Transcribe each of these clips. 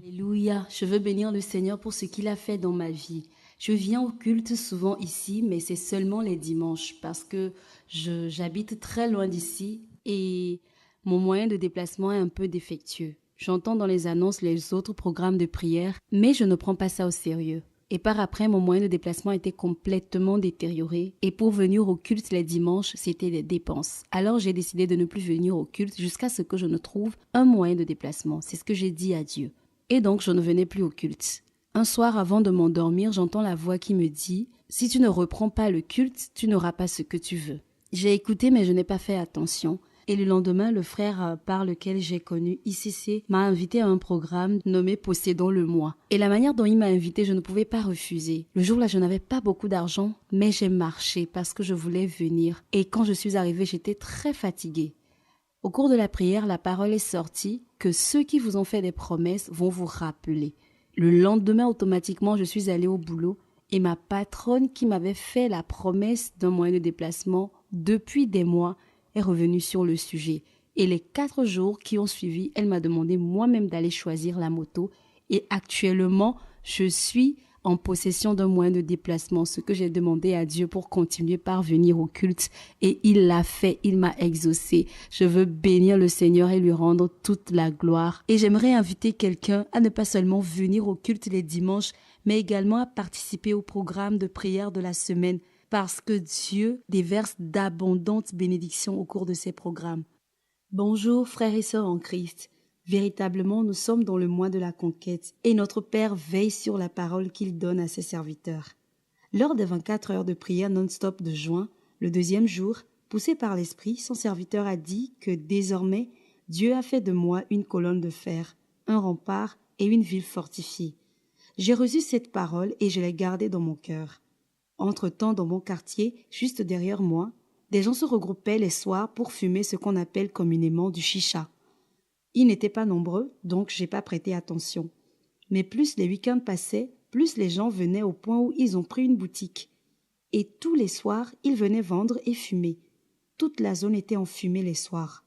Alléluia, je veux bénir le Seigneur pour ce qu'il a fait dans ma vie. Je viens au culte souvent ici, mais c'est seulement les dimanches parce que j'habite très loin d'ici et mon moyen de déplacement est un peu défectueux. J'entends dans les annonces les autres programmes de prière, mais je ne prends pas ça au sérieux. Et par après, mon moyen de déplacement était complètement détérioré. Et pour venir au culte les dimanches, c'était des dépenses. Alors j'ai décidé de ne plus venir au culte jusqu'à ce que je ne trouve un moyen de déplacement. C'est ce que j'ai dit à Dieu. Et donc je ne venais plus au culte. Un soir avant de m'endormir, j'entends la voix qui me dit « Si tu ne reprends pas le culte, tu n'auras pas ce que tu veux ». J'ai écouté mais je n'ai pas fait attention. Et le lendemain, le frère par lequel j'ai connu ICC m'a invité à un programme nommé Possédons le moi. Et la manière dont il m'a invité, je ne pouvais pas refuser. Le jour-là, je n'avais pas beaucoup d'argent, mais j'ai marché parce que je voulais venir. Et quand je suis arrivée, j'étais très fatiguée. Au cours de la prière, la parole est sortie que ceux qui vous ont fait des promesses vont vous rappeler. Le lendemain, automatiquement, je suis allée au boulot et ma patronne qui m'avait fait la promesse d'un moyen de déplacement depuis des mois est revenue sur le sujet. Et les 4 jours qui ont suivi, elle m'a demandé moi-même d'aller choisir la moto. Et actuellement, je suis en possession d'un moyen de déplacement, ce que j'ai demandé à Dieu pour continuer par venir au culte. Et il l'a fait, il m'a exaucé. Je veux bénir le Seigneur et lui rendre toute la gloire. Et j'aimerais inviter quelqu'un à ne pas seulement venir au culte les dimanches, mais également à participer au programme de prière de la semaine, parce que Dieu déverse d'abondantes bénédictions au cours de ces programmes. Bonjour frères et sœurs en Christ. Véritablement, nous sommes dans le mois de la conquête et notre Père veille sur la parole qu'il donne à ses serviteurs. Lors des 24 heures de prière non-stop de juin, le deuxième jour, poussé par l'Esprit, son serviteur a dit que désormais, Dieu a fait de moi une colonne de fer, un rempart et une ville fortifiée. J'ai reçu cette parole et je l'ai gardée dans mon cœur. Entre-temps, dans mon quartier, juste derrière moi, des gens se regroupaient les soirs pour fumer ce qu'on appelle communément du chicha. Ils n'étaient pas nombreux, donc j'ai pas prêté attention. Mais plus les week-ends passaient, plus les gens venaient au point où ils ont pris une boutique. Et tous les soirs, ils venaient vendre et fumer. Toute la zone était enfumée les soirs.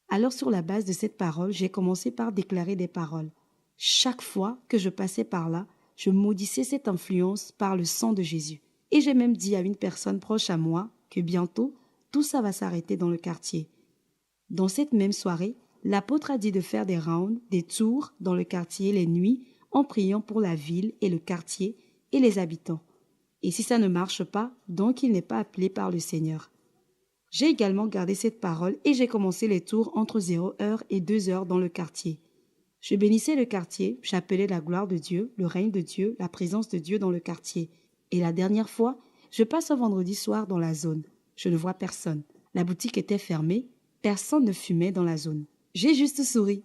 Alors sur la base de cette parole, j'ai commencé par déclarer des paroles. Chaque fois que je passais par là, je maudissais cette influence par le sang de Jésus. Et j'ai même dit à une personne proche à moi que bientôt, tout ça va s'arrêter dans le quartier. Dans cette même soirée, l'apôtre a dit de faire des rounds, des tours dans le quartier les nuits en priant pour la ville et le quartier et les habitants. Et si ça ne marche pas, donc il n'est pas appelé par le Seigneur. J'ai également gardé cette parole et j'ai commencé les tours entre 0h et 2h dans le quartier. Je bénissais le quartier, j'appelais la gloire de Dieu, le règne de Dieu, la présence de Dieu dans le quartier. Et la dernière fois, je passe un vendredi soir dans la zone. Je ne vois personne. La boutique était fermée, personne ne fumait dans la zone. J'ai juste souri.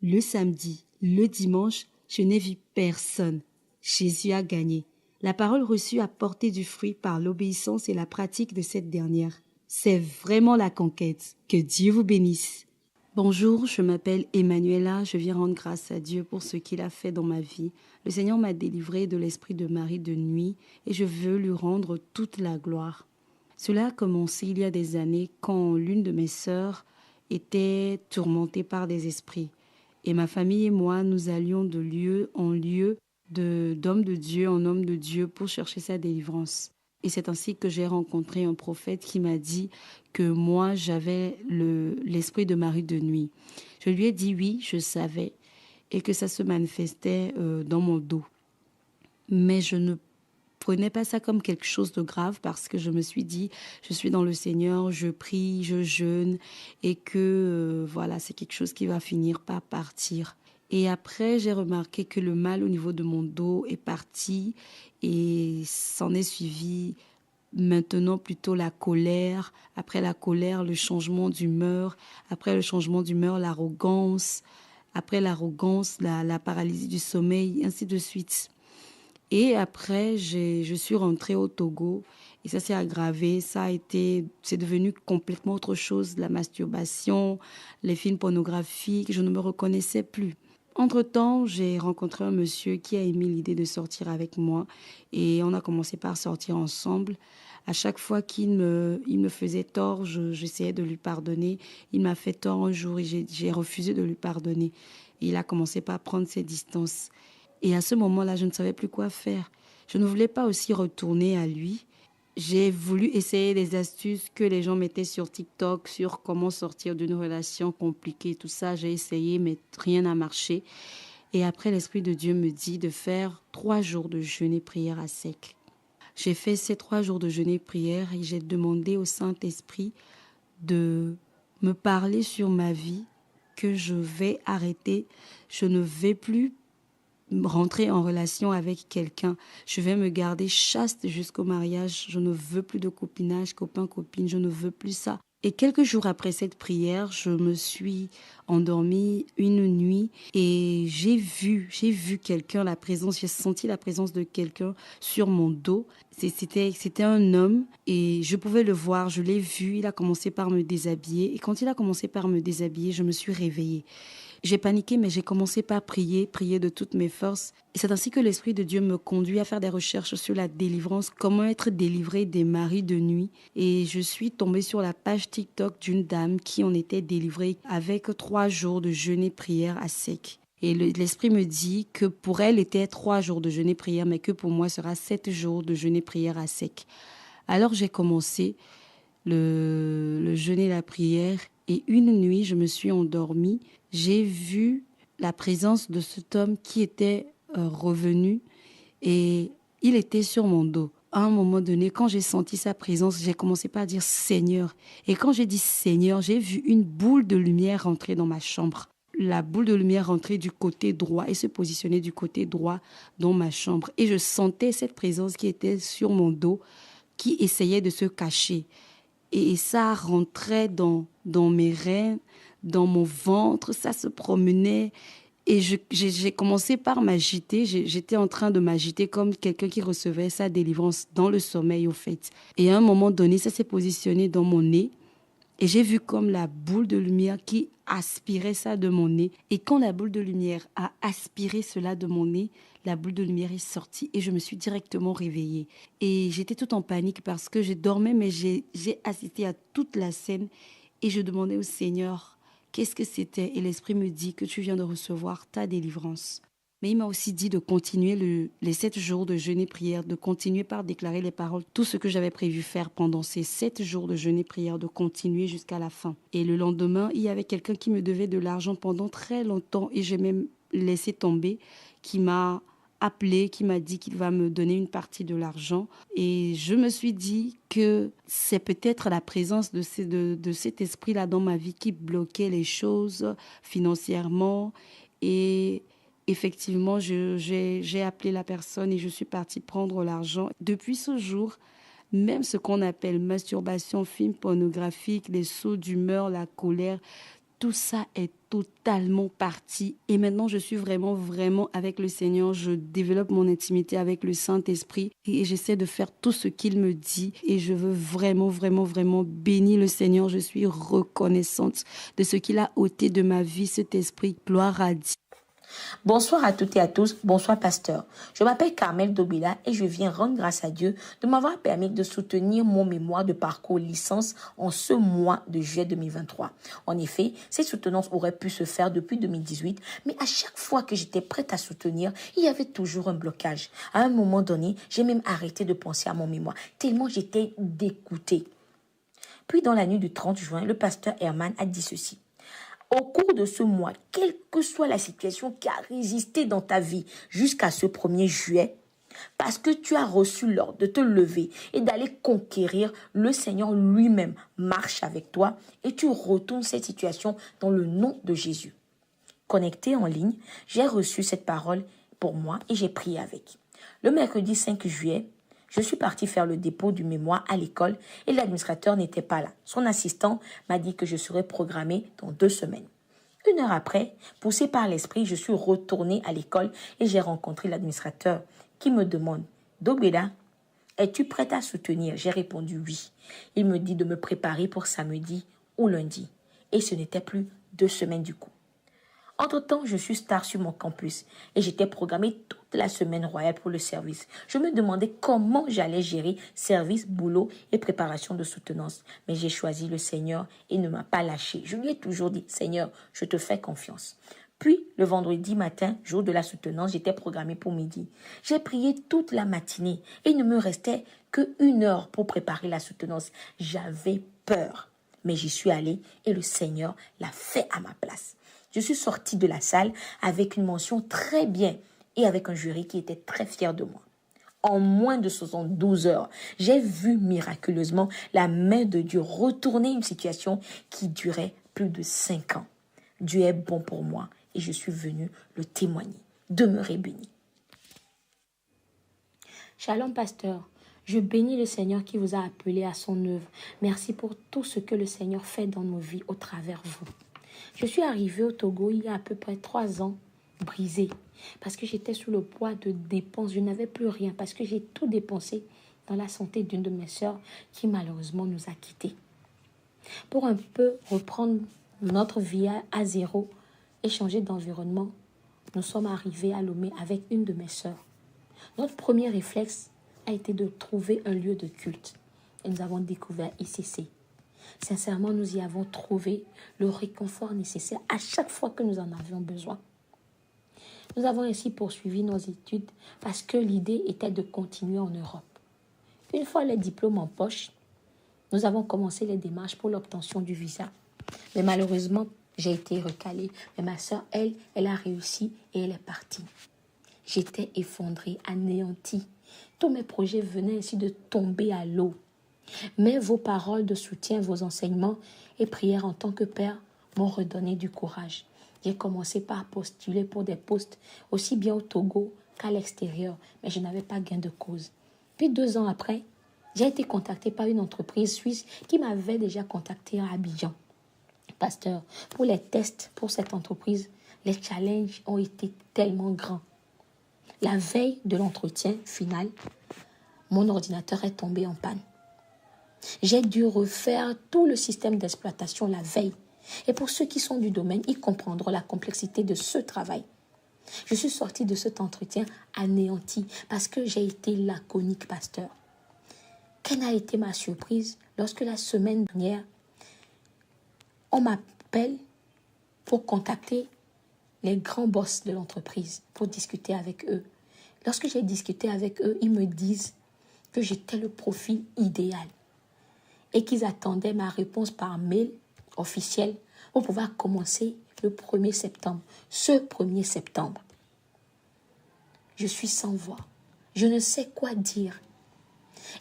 Le samedi, le dimanche, je n'ai vu personne. Jésus a gagné. La parole reçue a porté du fruit par l'obéissance et la pratique de cette dernière. C'est vraiment la conquête. Que Dieu vous bénisse. Bonjour, je m'appelle Emmanuela, je viens rendre grâce à Dieu pour ce qu'il a fait dans ma vie. Le Seigneur m'a délivrée de l'esprit de mari de nuit et je veux lui rendre toute la gloire. Cela a commencé il y a des années quand l'une de mes sœurs était tourmentée par des esprits. Et ma famille et moi, nous allions de lieu en lieu, d'homme de Dieu en homme de Dieu pour chercher sa délivrance. Et c'est ainsi que j'ai rencontré un prophète qui m'a dit que moi, j'avais l'esprit de mari de nuit. Je lui ai dit oui, je savais, et que ça se manifestait dans mon dos. Mais je ne prenais pas ça comme quelque chose de grave parce que je me suis dit, je suis dans le Seigneur, je prie, je jeûne, et que voilà, c'est quelque chose qui va finir par partir. Et après, j'ai remarqué que le mal au niveau de mon dos est parti et s'en est suivi maintenant plutôt la colère. Après la colère, le changement d'humeur. Après le changement d'humeur, l'arrogance. Après l'arrogance, la paralysie du sommeil, ainsi de suite. Et après, je suis rentrée au Togo et ça s'est aggravé. C'est devenu complètement autre chose. La masturbation, les films pornographiques, je ne me reconnaissais plus. Entre-temps, j'ai rencontré un monsieur qui a émis l'idée de sortir avec moi et on a commencé par sortir ensemble. À chaque fois il me faisait tort, j'essayais de lui pardonner. Il m'a fait tort un jour et j'ai refusé de lui pardonner. Et il a commencé par prendre ses distances. Et à ce moment-là, je ne savais plus quoi faire. Je ne voulais pas aussi retourner à lui. J'ai voulu essayer des astuces que les gens mettaient sur TikTok, sur comment sortir d'une relation compliquée, tout ça. J'ai essayé, mais rien n'a marché. Et après, l'Esprit de Dieu me dit de faire 3 jours de jeûne et prière à sec. J'ai fait ces 3 jours de jeûne et prière et j'ai demandé au Saint-Esprit de me parler sur ma vie, que je vais arrêter. Je ne vais plus rentrer en relation avec quelqu'un. Je vais me garder chaste jusqu'au mariage. Je ne veux plus de copinage, copain, copine. Je ne veux plus ça. Et quelques jours après cette prière, je me suis endormie une nuit et j'ai vu quelqu'un, j'ai senti la présence de quelqu'un sur mon dos. C'était un homme et je pouvais le voir, je l'ai vu. Il a commencé par me déshabiller et quand il a commencé par me déshabiller, je me suis réveillée. J'ai paniqué, mais j'ai commencé par prier, prier de toutes mes forces. Et c'est ainsi que l'Esprit de Dieu me conduit à faire des recherches sur la délivrance, comment être délivré des maris de nuit. Et je suis tombée sur la page TikTok d'une dame qui en était délivrée avec 3 jours de jeûne et prière à sec. Et l'Esprit me dit que pour elle était 3 jours de jeûne et prière, mais que pour moi sera 7 jours de jeûne et prière à sec. Alors j'ai commencé le jeûne et la prière. Et une nuit, je me suis endormie. J'ai vu la présence de cet homme qui était revenu et il était sur mon dos. À un moment donné, quand j'ai senti sa présence, j'ai commencé par dire Seigneur. Et quand j'ai dit Seigneur, j'ai vu une boule de lumière rentrer dans ma chambre. La boule de lumière rentrer du côté droit et se positionner du côté droit dans ma chambre. Et je sentais cette présence qui était sur mon dos, qui essayait de se cacher. Et ça rentrait dans mes reins, dans mon ventre, ça se promenait. Et j'ai commencé par m'agiter. J'étais en train de m'agiter comme quelqu'un qui recevait sa délivrance dans le sommeil, au fait. Et à un moment donné, ça s'est positionné dans mon nez. Et j'ai vu comme la boule de lumière qui aspirait ça de mon nez. Et quand la boule de lumière a aspiré cela de mon nez, la boule de lumière est sortie et je me suis directement réveillée. Et j'étais toute en panique parce que je dormais, mais j'ai assisté à toute la scène et je demandais au Seigneur qu'est-ce que c'était. Et l'Esprit me dit que tu viens de recevoir ta délivrance. Mais il m'a aussi dit de continuer les 7 jours de jeûne et prière, de continuer par déclarer les paroles, tout ce que j'avais prévu faire pendant ces 7 jours de jeûne et prière, de continuer jusqu'à la fin. Et le lendemain, il y avait quelqu'un qui me devait de l'argent pendant très longtemps et j'ai même laissé tomber, qui m'a appelé, qui m'a dit qu'il va me donner une partie de l'argent. Et je me suis dit que c'est peut-être la présence de cet esprit-là dans ma vie qui bloquait les choses financièrement. Et effectivement, j'ai appelé la personne et je suis partie prendre l'argent. Depuis ce jour, même ce qu'on appelle masturbation, film pornographique, les sauts d'humeur, la colère, tout ça est totalement parti. Et maintenant, je suis vraiment, vraiment avec le Seigneur. Je développe mon intimité avec le Saint-Esprit et j'essaie de faire tout ce qu'il me dit. Et je veux vraiment, vraiment, vraiment bénir le Seigneur. Je suis reconnaissante de ce qu'il a ôté de ma vie, cet esprit. Gloire à Dieu. Bonsoir à toutes et à tous, bonsoir pasteur. Je m'appelle Carmel Dobila et je viens rendre grâce à Dieu de m'avoir permis de soutenir mon mémoire de parcours licence en ce mois de juillet 2023. En effet, cette soutenance aurait pu se faire depuis 2018, mais à chaque fois que j'étais prête à soutenir, il y avait toujours un blocage. À un moment donné, j'ai même arrêté de penser à mon mémoire, tellement j'étais dégoûtée. Puis dans la nuit du 30 juin, le pasteur Herman a dit ceci. Au cours de ce mois, quelle que soit la situation qui a résisté dans ta vie jusqu'à ce 1er juillet, parce que tu as reçu l'ordre de te lever et d'aller conquérir, le Seigneur lui-même marche avec toi et tu retournes cette situation dans le nom de Jésus. Connecté en ligne, j'ai reçu cette parole pour moi et j'ai prié avec. Le mercredi 5 juillet, je suis partie faire le dépôt du mémoire à l'école et l'administrateur n'était pas là. Son assistant m'a dit que je serais programmée dans 2 semaines. 1 heure après, poussée par l'esprit, je suis retournée à l'école et j'ai rencontré l'administrateur qui me demande « Dobeda, es-tu prête à soutenir ?» J'ai répondu « oui ». Il me dit de me préparer pour samedi ou lundi. Et ce n'était plus 2 semaines du coup. Entre-temps, je suis star sur mon campus et j'étais programmée toute la semaine royale pour le service. Je me demandais comment j'allais gérer service, boulot et préparation de soutenance. Mais j'ai choisi le Seigneur et ne m'a pas lâché. Je lui ai toujours dit, Seigneur, je te fais confiance. Puis, le vendredi matin, jour de la soutenance, j'étais programmée pour midi. J'ai prié toute la matinée et il ne me restait que 1 heure pour préparer la soutenance. J'avais peur, mais j'y suis allée et le Seigneur l'a fait à ma place. Je suis sortie de la salle avec une mention très bien et avec un jury qui était très fier de moi. En moins de 72 heures, j'ai vu miraculeusement la main de Dieu retourner une situation qui durait plus de 5 ans. Dieu est bon pour moi et je suis venue le témoigner. Demeurez bénis. Shalom, pasteur. Je bénis le Seigneur qui vous a appelé à son œuvre. Merci pour tout ce que le Seigneur fait dans nos vies au travers vous. Je suis arrivée au Togo il y a à peu près 3 ans, brisée, parce que j'étais sous le poids de dépenses. Je n'avais plus rien parce que j'ai tout dépensé dans la santé d'une de mes sœurs qui malheureusement nous a quittés. Pour un peu reprendre notre vie à zéro et changer d'environnement, nous sommes arrivés à Lomé avec une de mes sœurs. Notre premier réflexe a été de trouver un lieu de culte et nous avons découvert ICC. Sincèrement, nous y avons trouvé le réconfort nécessaire à chaque fois que nous en avions besoin. Nous avons ainsi poursuivi nos études parce que l'idée était de continuer en Europe. Une fois les diplômes en poche, nous avons commencé les démarches pour l'obtention du visa. Mais malheureusement, j'ai été recalée. Mais ma soeur, elle a réussi et elle est partie. J'étais effondrée, anéantie. Tous mes projets venaient ainsi de tomber à l'eau. Mais vos paroles de soutien, vos enseignements et prières en tant que père m'ont redonné du courage. J'ai commencé par postuler pour des postes aussi bien au Togo qu'à l'extérieur, mais je n'avais pas gain de cause. Puis 2 ans après, j'ai été contactée par une entreprise suisse qui m'avait déjà contactée à Abidjan. Pasteur, pour les tests pour cette entreprise, les challenges ont été tellement grands. La veille de l'entretien final, mon ordinateur est tombé en panne. J'ai dû refaire tout le système d'exploitation la veille. Et pour ceux qui sont du domaine, ils comprendront la complexité de ce travail. Je suis sortie de cet entretien anéantie parce que j'ai été laconique, pasteur. Quelle a été ma surprise lorsque la semaine dernière, on m'appelle pour contacter les grands boss de l'entreprise pour discuter avec eux. Lorsque j'ai discuté avec eux, ils me disent que j'étais le profil idéal et qu'ils attendaient ma réponse par mail officiel pour pouvoir commencer le 1er septembre. Ce 1er septembre. Je suis sans voix. Je ne sais quoi dire.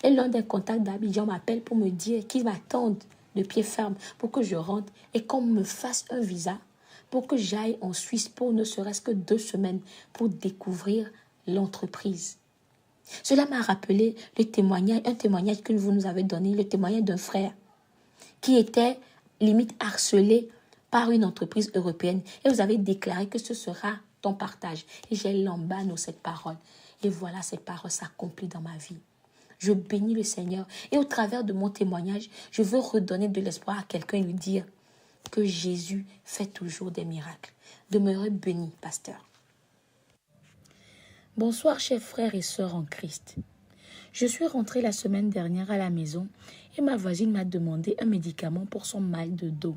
Et l'un des contacts d'Abidjan m'appelle pour me dire qu'ils m'attendent de pied ferme pour que je rentre et qu'on me fasse un visa pour que j'aille en Suisse pour ne serait-ce que 2 semaines pour découvrir l'entreprise. Cela m'a rappelé un témoignage que vous nous avez donné, le témoignage d'un frère qui était limite harcelé par une entreprise européenne. Et vous avez déclaré que ce sera ton partage. Et j'ai l'embano cette parole. Et voilà, cette parole s'accomplit dans ma vie. Je bénis le Seigneur. Et au travers de mon témoignage, je veux redonner de l'espoir à quelqu'un et lui dire que Jésus fait toujours des miracles. Demeurez bénis, pasteur. Bonsoir, chers frères et sœurs en Christ. Je suis rentrée la semaine dernière à la maison et ma voisine m'a demandé un médicament pour son mal de dos.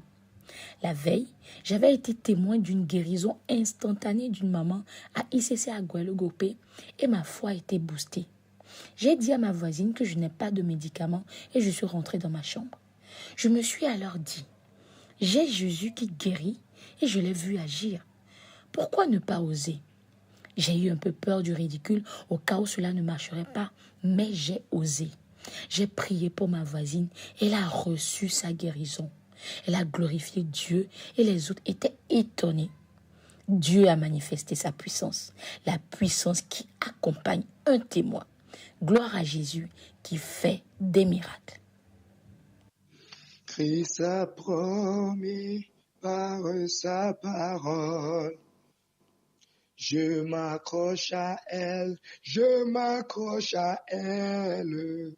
La veille, j'avais été témoin d'une guérison instantanée d'une maman à ICC à Guadeloupe et ma foi a été boostée. J'ai dit à ma voisine que je n'ai pas de médicament et je suis rentrée dans ma chambre. Je me suis alors dit, j'ai Jésus qui guérit et je l'ai vu agir. Pourquoi ne pas oser ? J'ai eu un peu peur du ridicule au cas où cela ne marcherait pas, mais j'ai osé. J'ai prié pour ma voisine et elle a reçu sa guérison. Elle a glorifié Dieu et les autres étaient étonnés. Dieu a manifesté sa puissance, la puissance qui accompagne un témoin. Gloire à Jésus qui fait des miracles. Christ a promis par sa parole. Je m'accroche à elle, je m'accroche à elle.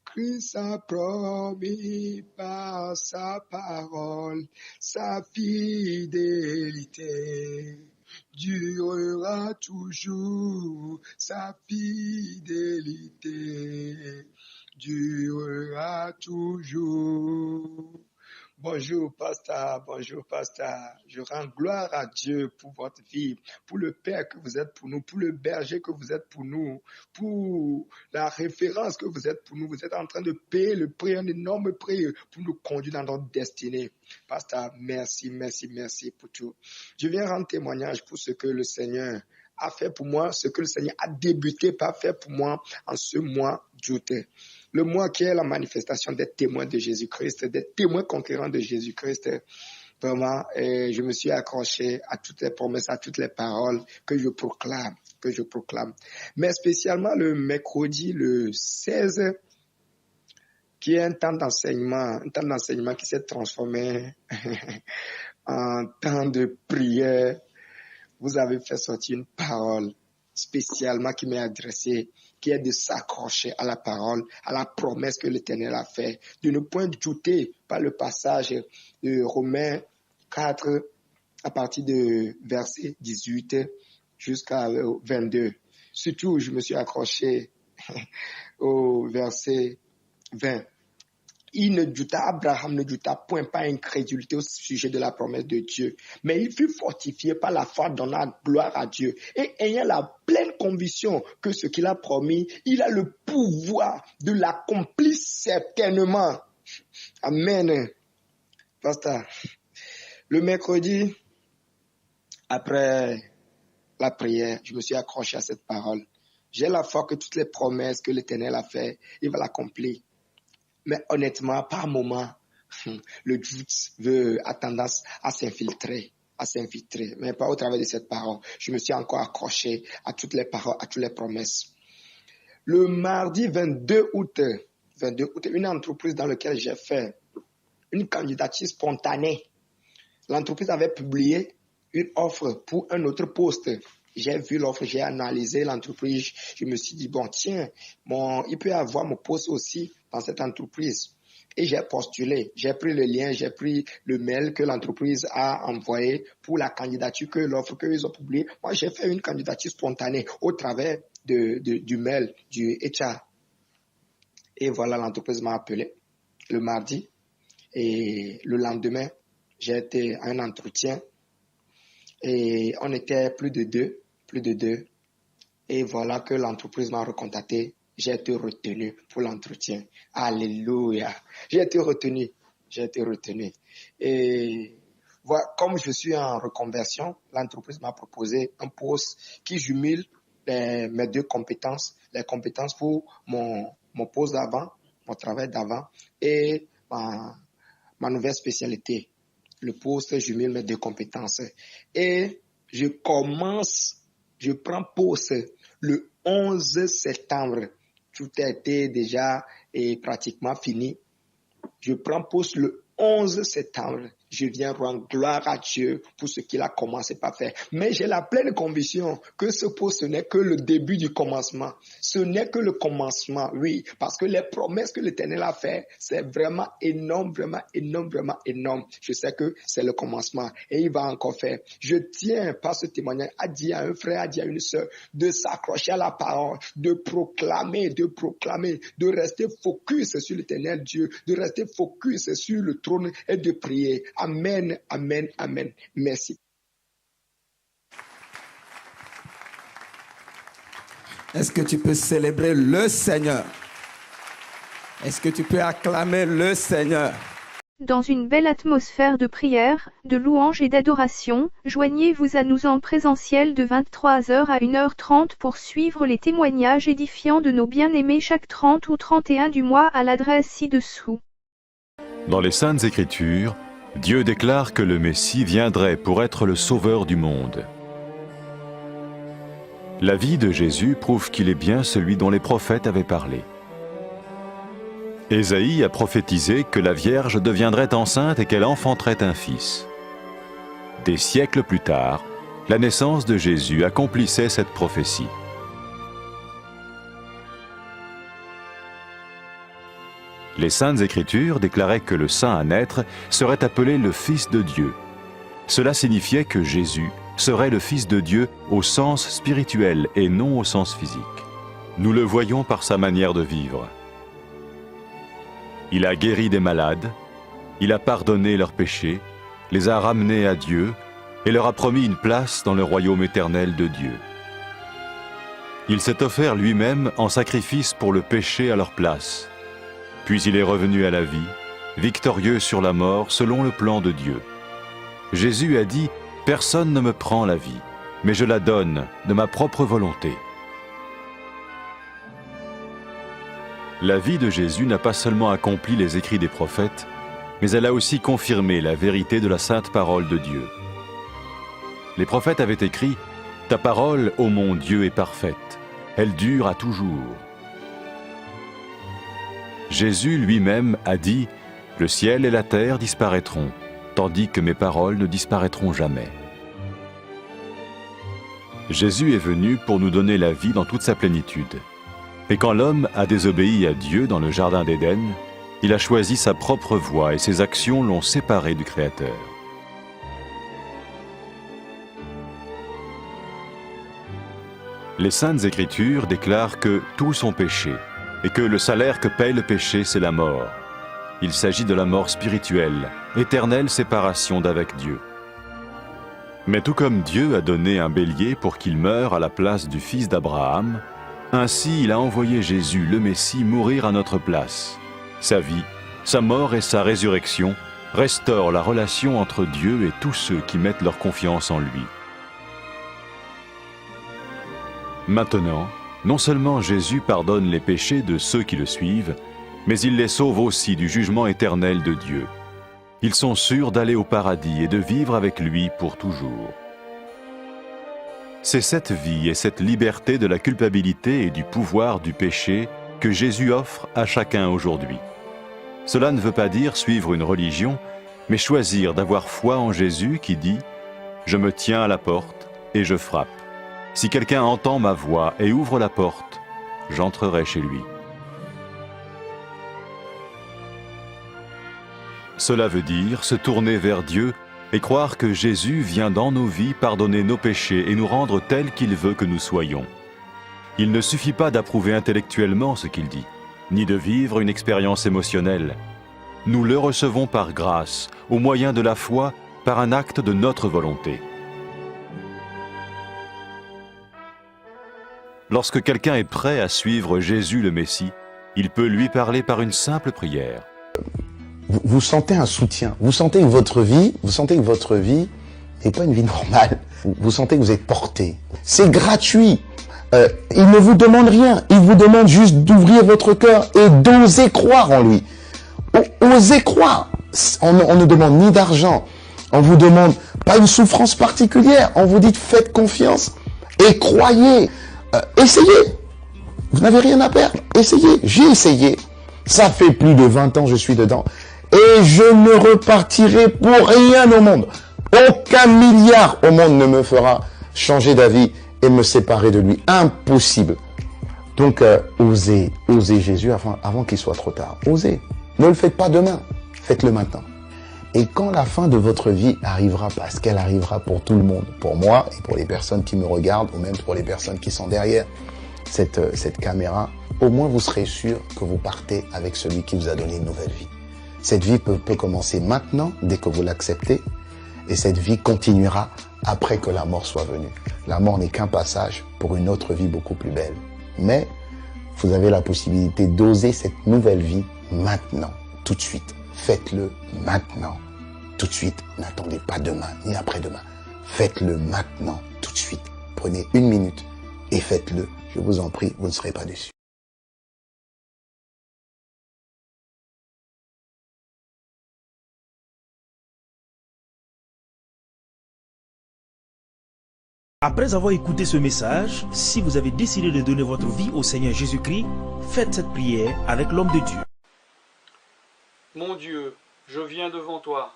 Christ a promis par sa parole, sa fidélité durera toujours, sa fidélité durera toujours. Bonjour, pasteur. Bonjour, pasteur. Je rends gloire à Dieu pour votre vie, pour le Père que vous êtes pour nous, pour le berger que vous êtes pour nous, pour la référence que vous êtes pour nous. Vous êtes en train de payer le prix, un énorme prix pour nous conduire dans notre destinée. Pasteur, merci, merci, merci pour tout. Je viens rendre témoignage pour ce que le Seigneur a fait pour moi, ce que le Seigneur a débuté par faire pour moi en ce mois d'août. Le mois qui est la manifestation des témoins de Jésus-Christ, des témoins conquérants de Jésus-Christ. Vraiment, je me suis accroché à toutes les promesses, à toutes les paroles que je proclame. Mais spécialement le mercredi, le 16, qui est un temps d'enseignement qui s'est transformé en temps de prière. Vous avez fait sortir une parole spécialement qui m'est adressée, qui est de s'accrocher à la parole, à la promesse que l'Éternel a faite, de ne point douter par le passage de Romains 4 à partir de verset 18 jusqu'à 22. Surtout, je me suis accroché au verset 20. Abraham ne douta point par incrédulité au sujet de la promesse de Dieu, mais il fut fortifié par la foi donnant gloire à Dieu et ayant la pleine conviction que ce qu'il a promis, il a le pouvoir de l'accomplir certainement. Amen. Pasteur, le mercredi, après la prière, je me suis accroché à cette parole. J'ai la foi que toutes les promesses que l'Éternel a faites, il va l'accomplir. Mais honnêtement, par moment, le doute a tendance à s'infiltrer, mais pas au travers de cette parole. Je me suis encore accroché à toutes les paroles, à toutes les promesses. Le mardi 22 août, une entreprise dans laquelle j'ai fait une candidature spontanée. L'entreprise avait publié une offre pour un autre poste. J'ai vu l'offre, j'ai analysé l'entreprise. Je me suis dit, bon, tiens, il peut y avoir mon poste aussi dans cette entreprise. Et j'ai postulé. J'ai pris le lien, j'ai pris le mail que l'entreprise a envoyé pour la candidature, que l'offre qu'ils ont publiée. Moi, j'ai fait une candidature spontanée au travers du mail du HR. Et voilà, l'entreprise m'a appelé le mardi. Et le lendemain, j'ai été à un entretien. Et on était plus de deux. Et voilà que l'entreprise m'a recontacté. J'ai été retenu pour l'entretien. Alléluia. J'ai été retenu. Et voilà, comme je suis en reconversion, l'entreprise m'a proposé un poste qui jumelle mes deux compétences. Les compétences pour mon poste d'avant, mon travail d'avant et ma nouvelle spécialité. Le poste jumelle mes deux compétences. Et je prends poste le 11 septembre. Tout a été déjà pratiquement fini. Je prends poste le 11 septembre. Je viens rendre gloire à Dieu pour ce qu'il a commencé par faire. Mais j'ai la pleine conviction que ce poste, ce n'est que le début du commencement. Ce n'est que le commencement, oui. Parce que les promesses que l'Éternel a faites, c'est vraiment énorme. Je sais que c'est le commencement. Et il va encore faire. Je tiens par ce témoignage à dire à un frère, à dire à une sœur, de s'accrocher à la parole, de proclamer, de rester focus sur l'Éternel Dieu, de rester focus sur le trône et de prier. Amen. Merci. Est-ce que tu peux célébrer le Seigneur? Est-ce que tu peux acclamer le Seigneur? Dans une belle atmosphère de prière, de louange et d'adoration, joignez-vous à nous en présentiel de 23h à 1h30 pour suivre les témoignages édifiants de nos bien-aimés chaque 30 ou 31 du mois à l'adresse ci-dessous. Dans les Saintes Écritures, Dieu déclare que le Messie viendrait pour être le sauveur du monde. La vie de Jésus prouve qu'il est bien celui dont les prophètes avaient parlé. Ésaïe a prophétisé que la Vierge deviendrait enceinte et qu'elle enfanterait un fils. Des siècles plus tard, la naissance de Jésus accomplissait cette prophétie. Les Saintes Écritures déclaraient que le saint à naître serait appelé le Fils de Dieu. Cela signifiait que Jésus serait le Fils de Dieu au sens spirituel et non au sens physique. Nous le voyons par sa manière de vivre. Il a guéri des malades, Il a pardonné leurs péchés, les a ramenés à Dieu et leur a promis une place dans le royaume éternel de Dieu. Il s'est offert lui-même en sacrifice pour le péché à leur place. Puis il est revenu à la vie, victorieux sur la mort selon le plan de Dieu. Jésus a dit « Personne ne me prend la vie, mais je la donne de ma propre volonté. » La vie de Jésus n'a pas seulement accompli les écrits des prophètes, mais elle a aussi confirmé la vérité de la sainte parole de Dieu. Les prophètes avaient écrit « Ta parole, ô mon Dieu, est parfaite, elle dure à toujours. » Jésus lui-même a dit « Le ciel et la terre disparaîtront, tandis que mes paroles ne disparaîtront jamais. » Jésus est venu pour nous donner la vie dans toute sa plénitude. Et quand l'homme a désobéi à Dieu dans le jardin d'Éden, il a choisi sa propre voie et ses actions l'ont séparé du Créateur. Les Saintes Écritures déclarent que tous ont péché et que le salaire que paye le péché, c'est la mort. Il s'agit de la mort spirituelle, éternelle séparation d'avec Dieu. Mais tout comme Dieu a donné un bélier pour qu'il meure à la place du fils d'Abraham, ainsi il a envoyé Jésus, le Messie, mourir à notre place. Sa vie, sa mort et sa résurrection restaurent la relation entre Dieu et tous ceux qui mettent leur confiance en lui. Maintenant, non seulement Jésus pardonne les péchés de ceux qui le suivent, mais il les sauve aussi du jugement éternel de Dieu. Ils sont sûrs d'aller au paradis et de vivre avec lui pour toujours. C'est cette vie et cette liberté de la culpabilité et du pouvoir du péché que Jésus offre à chacun aujourd'hui. Cela ne veut pas dire suivre une religion, mais choisir d'avoir foi en Jésus qui dit « Je me tiens à la porte et je frappe. Si quelqu'un entend ma voix et ouvre la porte, j'entrerai chez lui. » Cela veut dire se tourner vers Dieu et croire que Jésus vient dans nos vies pardonner nos péchés et nous rendre tels qu'il veut que nous soyons. Il ne suffit pas d'approuver intellectuellement ce qu'il dit, ni de vivre une expérience émotionnelle. Nous le recevons par grâce, au moyen de la foi, par un acte de notre volonté. Lorsque quelqu'un est prêt à suivre Jésus le Messie, il peut lui parler par une simple prière. Vous sentez un soutien, vous sentez que votre vie n'est pas une vie normale. Vous sentez que vous êtes porté. C'est gratuit. Il ne vous demande rien. Il vous demande juste d'ouvrir votre cœur et d'oser croire en lui. Osez croire. On ne demande ni d'argent. On vous demande pas une souffrance particulière. On vous dit faites confiance et croyez. Essayez. Vous n'avez rien à perdre. Essayez. J'ai essayé. Ça fait plus de 20 ans que je suis dedans. Et je ne repartirai pour rien au monde. Aucun milliard au monde ne me fera changer d'avis et me séparer de lui. Impossible. Donc, osez Jésus avant qu'il soit trop tard. Osez. Ne le faites pas demain. Faites-le maintenant. Et quand la fin de votre vie arrivera, parce qu'elle arrivera pour tout le monde, pour moi et pour les personnes qui me regardent, ou même pour les personnes qui sont derrière cette caméra, au moins vous serez sûr que vous partez avec celui qui vous a donné une nouvelle vie. Cette vie peut commencer maintenant, dès que vous l'acceptez, et cette vie continuera après que la mort soit venue. La mort n'est qu'un passage pour une autre vie beaucoup plus belle. Mais vous avez la possibilité d'oser cette nouvelle vie maintenant, tout de suite. Faites-le maintenant, tout de suite. N'attendez pas demain, ni après-demain. Faites-le maintenant, tout de suite. Prenez 1 minute et faites-le. Je vous en prie, vous ne serez pas déçus. Après avoir écouté ce message, si vous avez décidé de donner votre vie au Seigneur Jésus-Christ, faites cette prière avec l'homme de Dieu. Mon Dieu, je viens devant toi,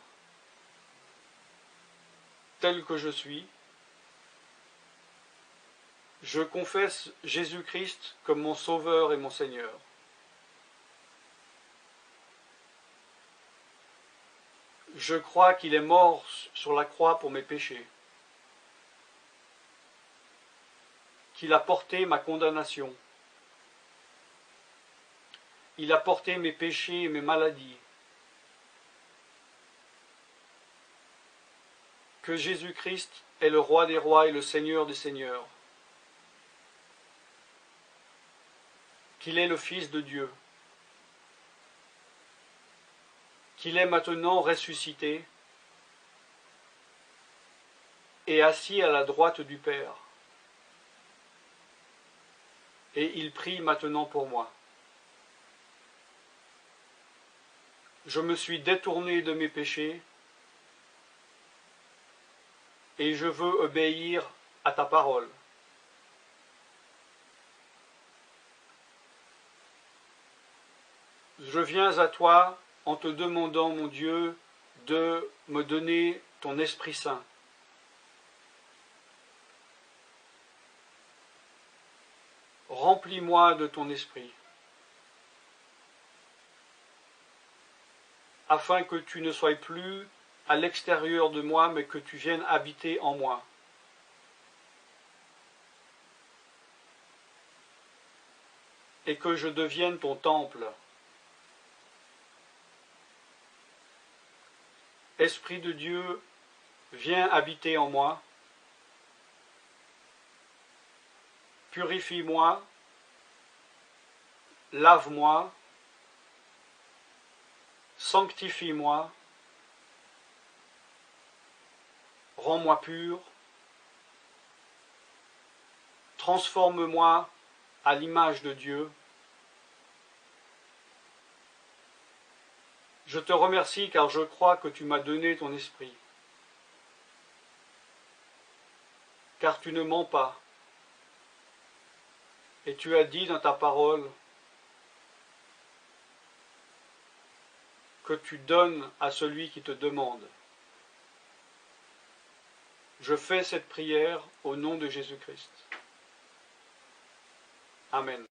tel que je suis. Je confesse Jésus-Christ comme mon Sauveur et mon Seigneur. Je crois qu'il est mort sur la croix pour mes péchés, qu'il a porté ma condamnation. Il a porté mes péchés et mes maladies. que Jésus-Christ est le roi des rois et le Seigneur des seigneurs, qu'il est le Fils de Dieu, qu'il est maintenant ressuscité et assis à la droite du Père. Et il prie maintenant pour moi. Je me suis détourné de mes péchés et je veux obéir à ta parole. Je viens à toi en te demandant, mon Dieu, de me donner ton Esprit Saint. Remplis-moi de ton esprit, afin que tu ne sois plus à l'extérieur de moi, mais que tu viennes habiter en moi. Et que je devienne ton temple. Esprit de Dieu, viens habiter en moi. Purifie-moi, lave-moi, sanctifie-moi, rends-moi pur, transforme-moi à l'image de Dieu. Je te remercie car je crois que tu m'as donné ton esprit, car tu ne mens pas. Et tu as dit dans ta parole que tu donnes à celui qui te demande. Je fais cette prière au nom de Jésus-Christ. Amen.